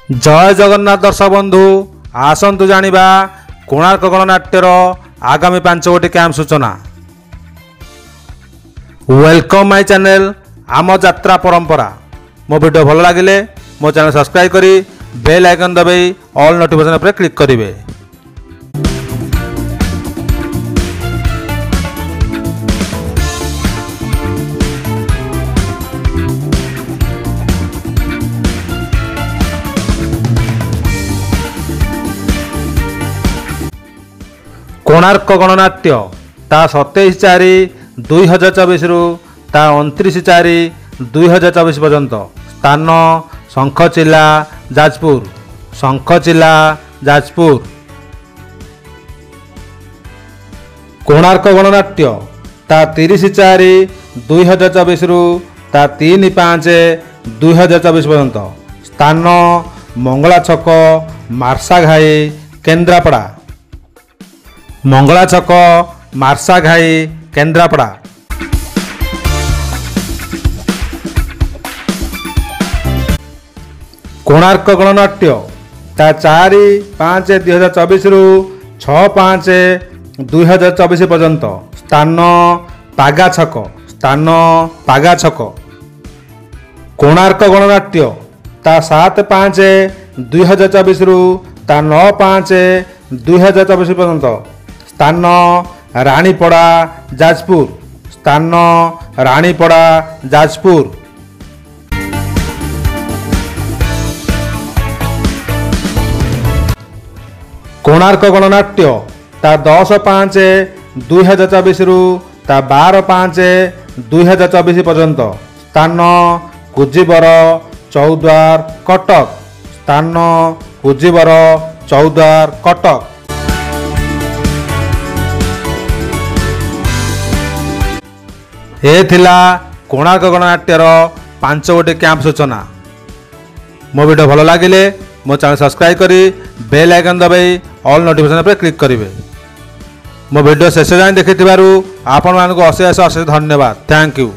जय जगन्नाथ दर्शक बंधु आसतु जानिबा कोणार्क गणनाट्यर आगामी 5 गोटी कैंप सूचना। वेलकम माय चैनल आम यात्रा परंपरा। मो वीडियो भल लगे मो चैनल सब्सक्राइब करी बेल आइकन दबाई ऑल नोटिफिकेशन पर क्लिक करेंगे। कोणार्क गणनाट्य ता 27/4/2024 रु ता 29/4/2024 पर्यंत। स्थान शंखचिल्ला जाजपुर। शंखचिल्ला जाजपुर। कोणार्क गणनाट्य ता 30/4/2024 रु ता 3/5/2024 पर्यंत। स्थान मंगला छक मार्साघाई केन्द्रापड़ा। मंगला छक मार्साघाई केन्द्रापड़ा। कोणार्क गणनाट्य ता 4/5/2024 रु 6/5/2024 पर्यंत। स्थान पागा छक। स्थान पागा छक। कोणार्क गणनाट्य ता 7/5/2024 रु ता 9/5/2024 पर्यंत। स्थान रानीपड़ा जाजपुर। स्थान रानीपड़ा जाजपुर। कोणार्क गणनाट्य ता 10/5/2024 रु ता 12/5/2024 पर्यंत। स्थान कुजीबर चौद्वार कटक। स्थान कुजीबर चौद्वार कटक। ए थिला कोणार्क गणनाट्यर 5 गोटी कैंप सूचना। मो वीडियो भल लगे मो चैनल सब्सक्राइब करी बेल आइकन दबाई ऑल नोटिफिकेशन पर क्लिक करेंगे। मो वीडियो शेष जाए देखि आपण मानक अशेष अशेष धन्यवाद। Thank you.